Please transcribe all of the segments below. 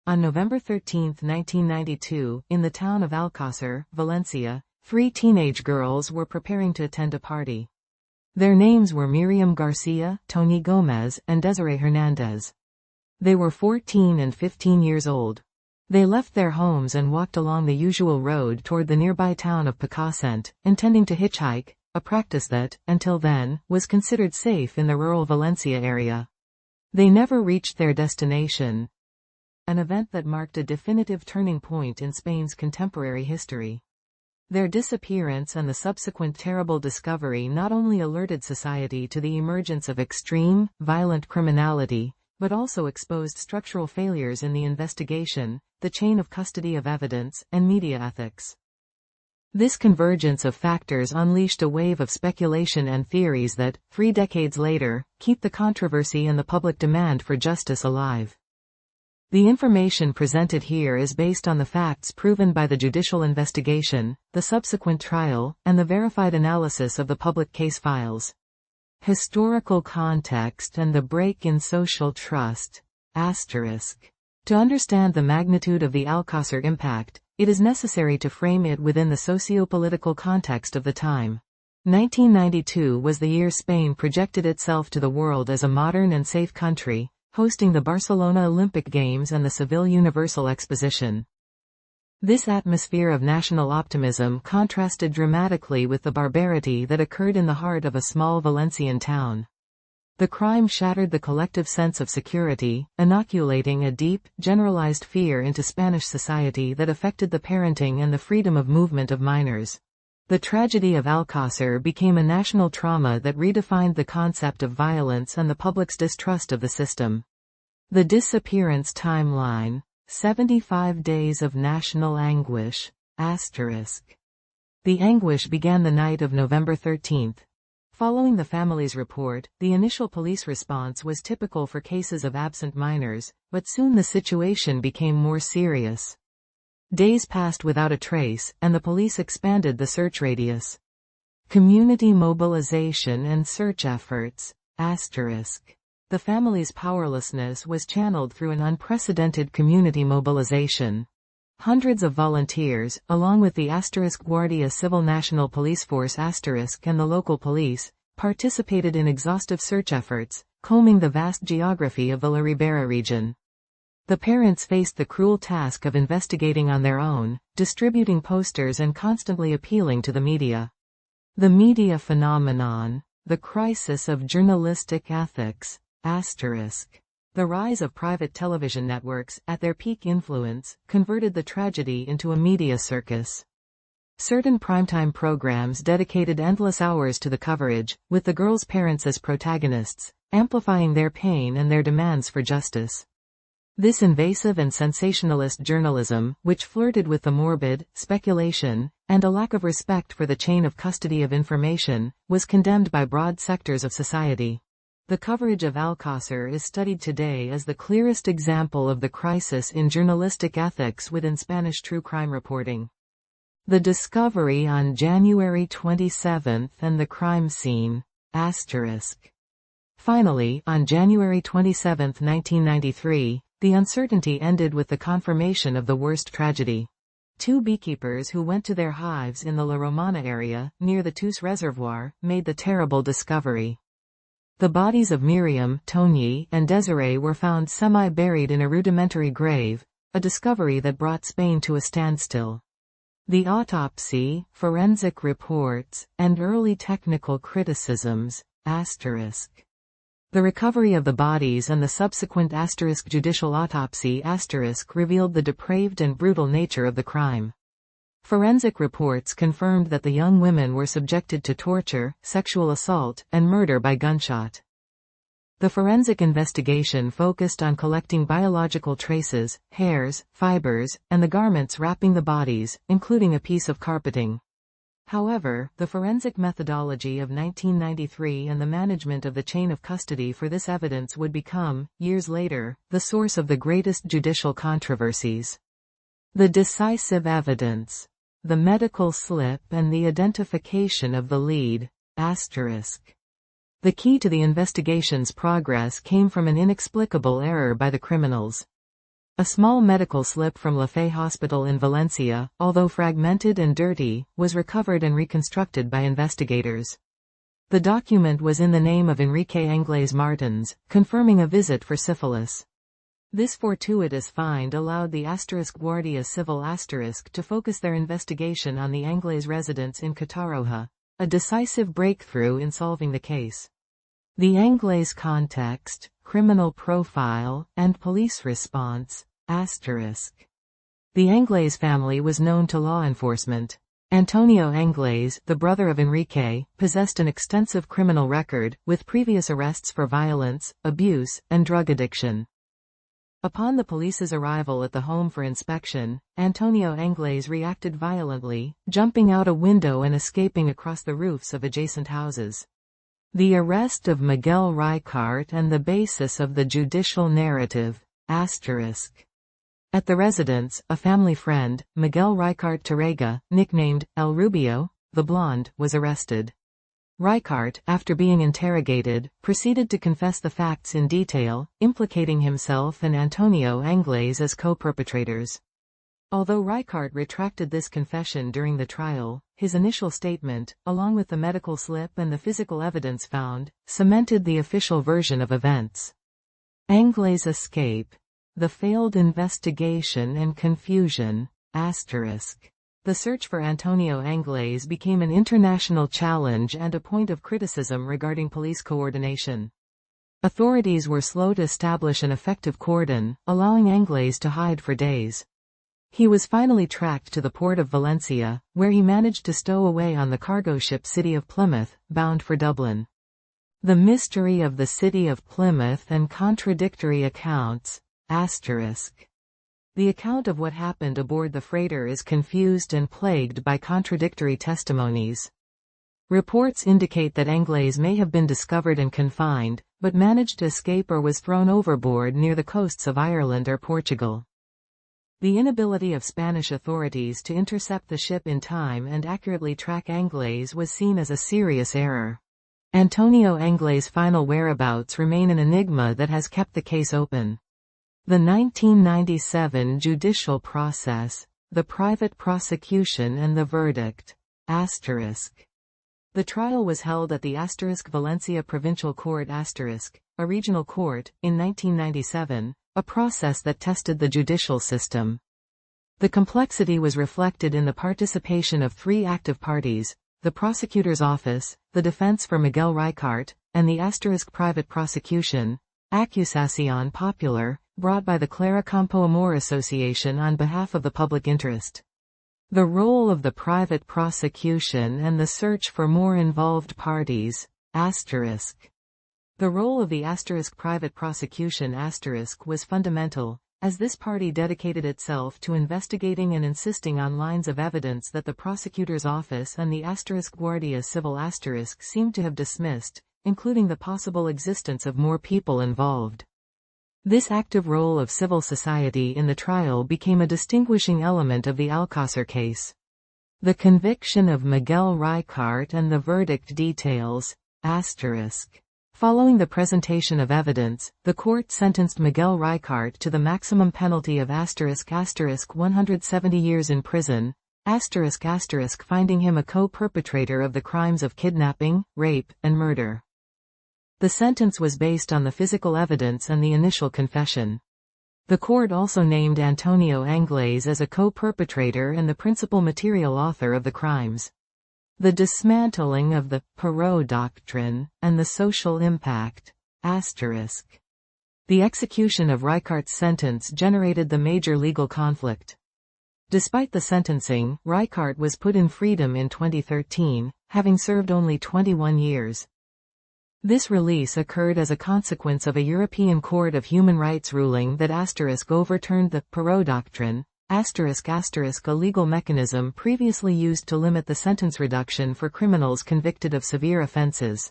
On November 13, 1992, in the town of Alcàsser, Valencia, 3 teenage girls were preparing to attend a party. Their names were Miriam Garcia, Toñi Gomez, and Desirée Hernandez. They were 14 and 15 years old. They left their homes and walked along the usual road toward the nearby town of Picassent, intending to hitchhike, a practice that, until then, was considered safe in the rural Valencia area. They never reached their destination, an event that marked a definitive turning point in Spain's contemporary history. Their disappearance and the subsequent terrible discovery not only alerted society to the emergence of extreme, violent criminality, but also exposed structural failures in the investigation, the chain of custody of evidence, and media ethics. This convergence of factors unleashed a wave of speculation and theories that, 3 decades later, keep the controversy and the public demand for justice alive. The information presented here is based on the facts proven by the judicial investigation, the subsequent trial, and the verified analysis of the public case files. Historical context and the break in social trust. To understand the magnitude of the Alcàsser impact, it is necessary to frame it within the socio-political context of the time. 1992 was the year Spain projected itself to the world as a modern and safe country, hosting the Barcelona Olympic Games and the Seville Universal Exposition. This atmosphere of national optimism contrasted dramatically with the barbarity that occurred in the heart of a small Valencian town. The crime shattered the collective sense of security, inoculating a deep, generalized fear into Spanish society that affected the parenting and the freedom of movement of minors. The tragedy of Alcàsser became a national trauma that redefined the concept of violence and the public's distrust of the system. The disappearance timeline. 75 days of national anguish. The anguish began the night of November 13. Following the family's report, the initial police response was typical for cases of absent minors, but soon the situation became more serious. Days passed without a trace, and the police expanded the search radius. Community mobilization and search efforts. The family's powerlessness was channeled through an unprecedented community mobilization. Hundreds of volunteers, along with the Guardia Civil National Police Force and the local police, participated in exhaustive search efforts, combing the vast geography of the La Ribera region. The parents faced the cruel task of investigating on their own, distributing posters and constantly appealing to the media. The media phenomenon. The crisis of journalistic ethics. The rise of private television networks, at their peak influence, converted the tragedy into a media circus. Certain primetime programs dedicated endless hours to the coverage, with the girls' parents as protagonists, amplifying their pain and their demands for justice. This invasive and sensationalist journalism, which flirted with the morbid, speculation, and a lack of respect for the chain of custody of information, was condemned by broad sectors of society. The coverage of Alcàsser is studied today as the clearest example of the crisis in journalistic ethics within Spanish true crime reporting. The discovery on January 27 and the crime scene. Finally, on January 27, 1993, the uncertainty ended with the confirmation of the worst tragedy. 2 beekeepers who went to their hives in the La Romana area, near the Tus Reservoir, made the terrible discovery. The bodies of Miriam, Toñi, and Desirée were found semi-buried in a rudimentary grave, a discovery that brought Spain to a standstill. The autopsy, forensic reports, and early technical criticisms. The recovery of the bodies and the subsequent judicial autopsy revealed the depraved and brutal nature of the crime. Forensic reports confirmed that the young women were subjected to torture, sexual assault, and murder by gunshot. The forensic investigation focused on collecting biological traces, hairs, fibers, and the garments wrapping the bodies, including a piece of carpeting. However, the forensic methodology of 1993 and the management of the chain of custody for this evidence would become, years later, the source of the greatest judicial controversies. The decisive evidence. The medical slip and the identification of the lead. The key to the investigation's progress came from an inexplicable error by the criminals. A small medical slip from La Fe Hospital in Valencia, although fragmented and dirty, was recovered and reconstructed by investigators. The document was in the name of Enrique Angles Martins, confirming a visit for syphilis. This fortuitous find allowed the Guardia Civil to focus their investigation on the Angles residence in Catarroja, a decisive breakthrough in solving the case. The Angles context, criminal profile, and police response. The Angles family was known to law enforcement. Antonio Angles, the brother of Enrique, possessed an extensive criminal record, with previous arrests for violence, abuse, and drug addiction. Upon the police's arrival at the home for inspection, Antonio Angles reacted violently, jumping out a window and escaping across the roofs of adjacent houses. The arrest of Miguel Ricart and the basis of the judicial narrative. At the residence, a family friend, Miguel Ricart Tarrega, nicknamed El Rubio, the Blonde, was arrested. Ricart, after being interrogated, proceeded to confess the facts in detail, implicating himself and Antonio Angles as co-perpetrators. Although Ricart retracted this confession during the trial, his initial statement, along with the medical slip and the physical evidence found, cemented the official version of events. Angles' escape. The failed investigation and confusion. The search for Antonio Angles became an international challenge and a point of criticism regarding police coordination. Authorities were slow to establish an effective cordon, allowing Angles to hide for days. He was finally tracked to the port of Valencia, where he managed to stow away on the cargo ship City of Plymouth, bound for Dublin. The mystery of the City of Plymouth and contradictory accounts. The account of what happened aboard the freighter is confused and plagued by contradictory testimonies. Reports indicate that Angles may have been discovered and confined, but managed to escape or was thrown overboard near the coasts of Ireland or Portugal. The inability of Spanish authorities to intercept the ship in time and accurately track Angles was seen as a serious error. Antonio Angles' final whereabouts remain an enigma that has kept the case open. The 1997 judicial process, the private prosecution and the verdict. The trial was held at the Valencia Provincial Court a regional court, in 1997, a process that tested the judicial system. The complexity was reflected in the participation of three active parties: the prosecutor's office, the defense for Miguel Ricart, and the private prosecution, Acusación Popular, brought by the Clara Campo Amor Association on behalf of the public interest. The role of the private prosecution and the search for more involved parties. The role of the private prosecution was fundamental, as this party dedicated itself to investigating and insisting on lines of evidence that the prosecutor's office and the Guardia Civil seemed to have dismissed, including the possible existence of more people involved. This active role of civil society in the trial became a distinguishing element of the Alcàsser case. The conviction of Miguel Ricart and the verdict details. Following the presentation of evidence, the court sentenced Miguel Ricart to the maximum penalty of ** 170 years in prison, ** finding him a co-perpetrator of the crimes of kidnapping, rape, and murder. The sentence was based on the physical evidence and the initial confession. The court also named Antonio Angles as a co-perpetrator and the principal material author of the crimes. The dismantling of the Perot doctrine, and the social impact. The execution of Ricart's sentence generated the major legal conflict. Despite the sentencing, Ricart was put in freedom in 2013, having served only 21 years. This release occurred as a consequence of a European Court of Human Rights ruling that * overturned the Perot doctrine, **, a legal mechanism previously used to limit the sentence reduction for criminals convicted of severe offenses.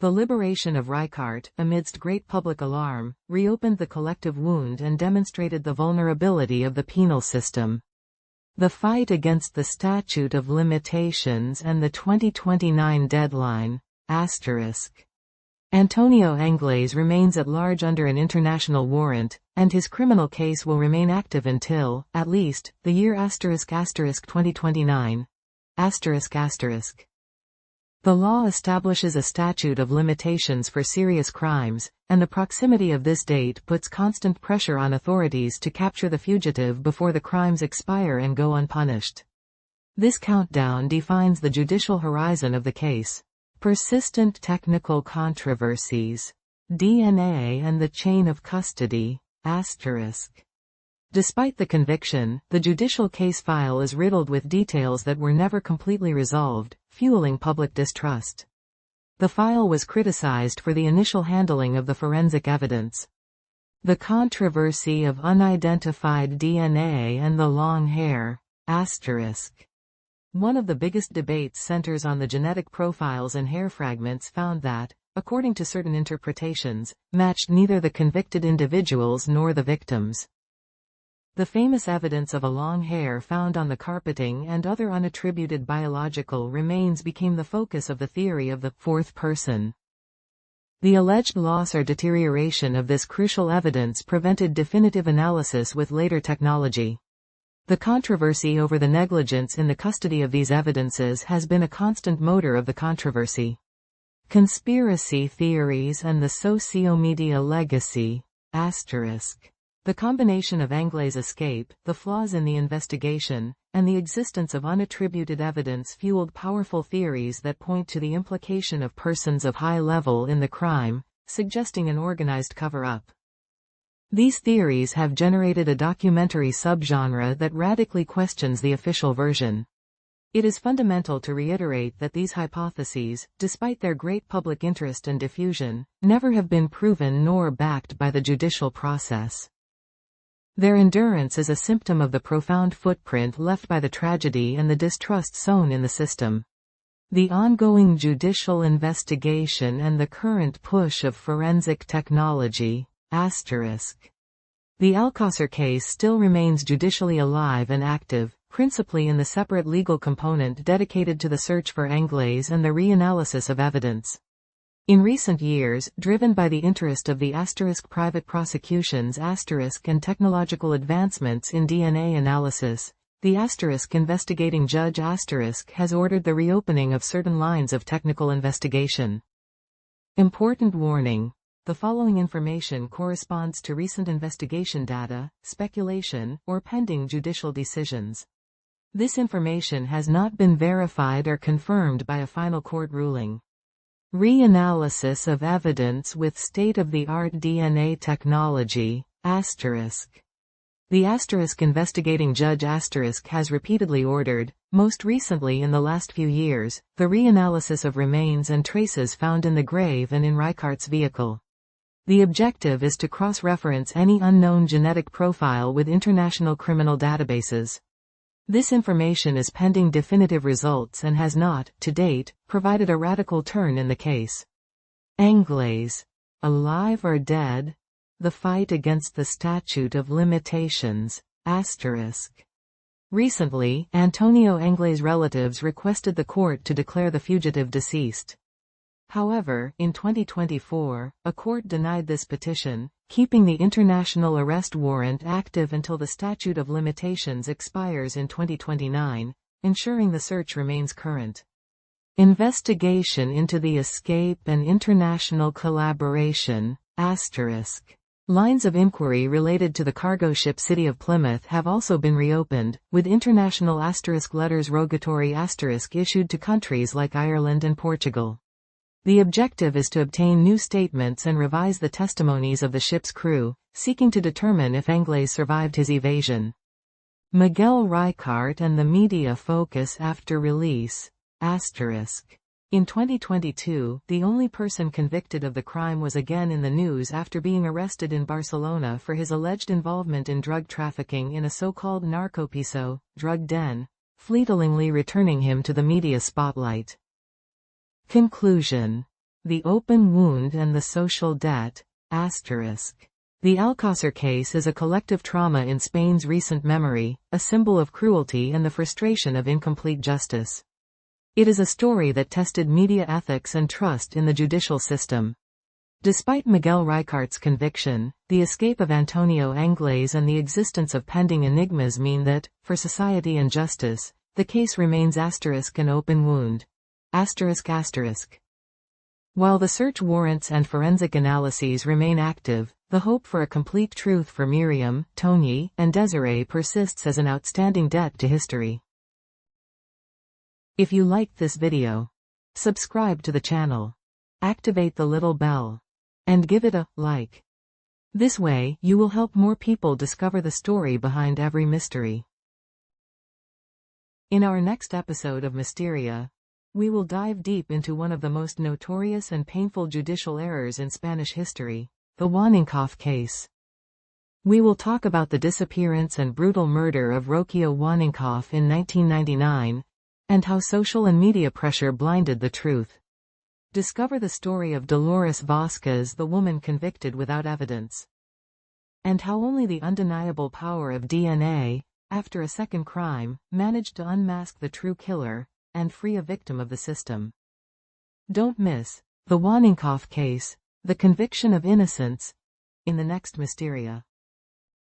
The liberation of Ricart, amidst great public alarm, reopened the collective wound and demonstrated the vulnerability of the penal system. The fight against the statute of limitations and the 2029 deadline. Antonio Angles remains at large under an international warrant, and his criminal case will remain active until, at least, the year **2029. The law establishes a statute of limitations for serious crimes, and the proximity of this date puts constant pressure on authorities to capture the fugitive before the crimes expire and go unpunished. This countdown defines the judicial horizon of the case. Persistent technical controversies. DNA and the chain of custody. Despite the conviction, the judicial case file is riddled with details that were never completely resolved, fueling public distrust. The file was criticized for the initial handling of the forensic evidence. The controversy of unidentified DNA and the long hair. One of the biggest debates centers on the genetic profiles and hair fragments found that, according to certain interpretations, matched neither the convicted individuals nor the victims. The famous evidence of a long hair found on the carpeting and other unattributed biological remains became the focus of the theory of the fourth person. The alleged loss or deterioration of this crucial evidence prevented definitive analysis with later technology. The controversy over the negligence in the custody of these evidences has been a constant motor of the controversy. Conspiracy theories and the socio-media legacy. The combination of Angles' escape, the flaws in the investigation, and the existence of unattributed evidence fueled powerful theories that point to the implication of persons of high level in the crime, suggesting an organized cover-up. These theories have generated a documentary subgenre that radically questions the official version. It is fundamental to reiterate that these hypotheses, despite their great public interest and diffusion, never have been proven nor backed by the judicial process. Their endurance is a symptom of the profound footprint left by the tragedy and the distrust sown in the system. The ongoing judicial investigation and the current push of forensic technology. The Alcàsser case still remains judicially alive and active, principally in the separate legal component dedicated to the search for Angles and the reanalysis of evidence. In recent years, driven by the interest of the private prosecutions and technological advancements in DNA analysis, the investigating judge has ordered the reopening of certain lines of technical investigation. Important warning. The following information corresponds to recent investigation data, speculation, or pending judicial decisions. This information has not been verified or confirmed by a final court ruling. Reanalysis of evidence with state-of-the-art DNA technology. The investigating judge has repeatedly ordered, most recently in the last few years, the reanalysis of remains and traces found in the grave and in Reichert's vehicle. The objective is to cross-reference any unknown genetic profile with international criminal databases. This information is pending definitive results and has not, to date, provided a radical turn in the case. Angles. Alive or dead? The fight against the statute of limitations. Recently, Antonio Angles' relatives requested the court to declare the fugitive deceased. However, in 2024, a court denied this petition, keeping the international arrest warrant active until the statute of limitations expires in 2029, ensuring the search remains current. Investigation into the escape and international collaboration. Lines of inquiry related to the cargo ship City of Plymouth have also been reopened, with international letters rogatory issued to countries like Ireland and Portugal. The objective is to obtain new statements and revise the testimonies of the ship's crew, seeking to determine if Angles survived his evasion. Miguel Reichardt and the media focus after release. In 2022, the only person convicted of the crime was again in the news after being arrested in Barcelona for his alleged involvement in drug trafficking in a so-called narcopiso, drug den, fleetingly returning him to the media spotlight. Conclusion. The open wound and the social debt. The Alcàsser case is a collective trauma in Spain's recent memory, a symbol of cruelty and the frustration of incomplete justice. It is a story that tested media ethics and trust in the judicial system. Despite Miguel Reichardt's conviction, the escape of Antonio Angles and the existence of pending enigmas mean that, for society and justice, the case remains an open wound. While the search warrants and forensic analyses remain active, the hope for a complete truth for Miriam, Toñi, and Desirée persists as an outstanding debt to history. If you liked this video, subscribe to the channel, activate the little bell, and give it a like. This way, you will help more people discover the story behind every mystery. In our next episode of Mysteria, we will dive deep into one of the most notorious and painful judicial errors in Spanish history, the Wanninkhof Case. We will talk about the disappearance and brutal murder of Rocio Wanninkhof in 1999, and how social and media pressure blinded the truth. Discover the story of Dolores Vasquez, the woman convicted without evidence, and how only the undeniable power of DNA, after a second crime, managed to unmask the true killer and free a victim of the system. Don't miss the Wanninkhof Case, the conviction of innocence, in the next Mysteria.